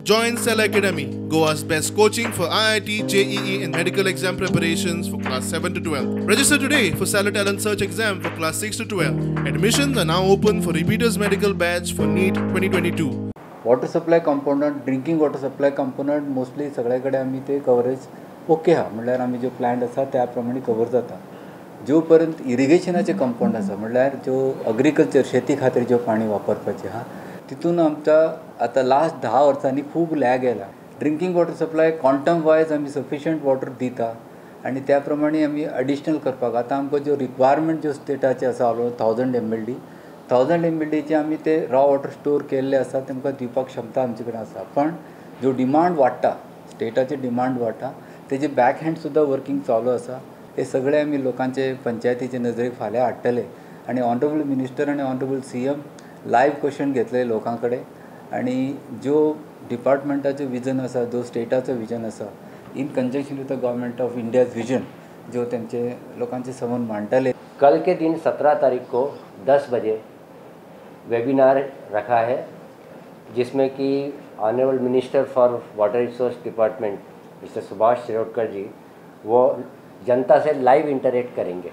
Join Cell Academy, Goa's best coaching for IIT, JEE and medical exam preparations for class 7 to 12. Register today for Cell Talent Search exam for class 6 to 12. Admissions are now open for repeaters medical batch for NEET 2022. Water supply component, drinking water supply component mostly सगळे कडेन आमी ते coverage okay आहा, म्हणल्यार आमी जो plan आसा त्या प्रमाणे कवर जाता. जो पर्यंत इरिगेशनाचे कंपाउंड आसा म्हणल्यार जो अग्रिकल्चर शेती खातीर जो पाणी वापरपाचें आहा तितून आमचा आतां लास्ट 10 वर्सांनी खूब लॅग येयला. Drinking water supply quantum wise आमी सफिशियंट वॉटर दिता आनी त्या प्रमाणे आमी एडिशनल करपाक आतां आमकां जो रिक्वायरमेंट जो स्टेटाचे आसा ऑलमोस्ट 1000 MLD आमी ते रॉ वॉटर स्टोर केल्ले आसा तेमकां दिवपाक क्षमता आमचे कडेन आसा. पण जो डिमांड वाडटा, स्टेटाचे डिमांड वाडटा, तेजे बॅक हँड सुद्दां वर्किंग चालू आसा. हे सगळे आमी लोकांचे पंचायतीचे नजरेक फाल्यां हाडटले आनी ऑनरेबल मिनिस्टर आनी ऑनरेबल CM लायव्ह क्वेश्चन घेतले लोकां कडेन आनी जो डिपार्टमेंटाचो विजन आसा, जो स्टेटाचो विजन आसा, in conjunction with the government of India's vision जो तेंचे लोकांचे समोर मांडटले. कल के दिन 17 तारीख को 10 बजे वेबिनार रखा है जिसमें कि honourable minister for water resource department mister Subhash Shirodkar ji वो जनता से लाइव इंटरेक्ट करेंगे.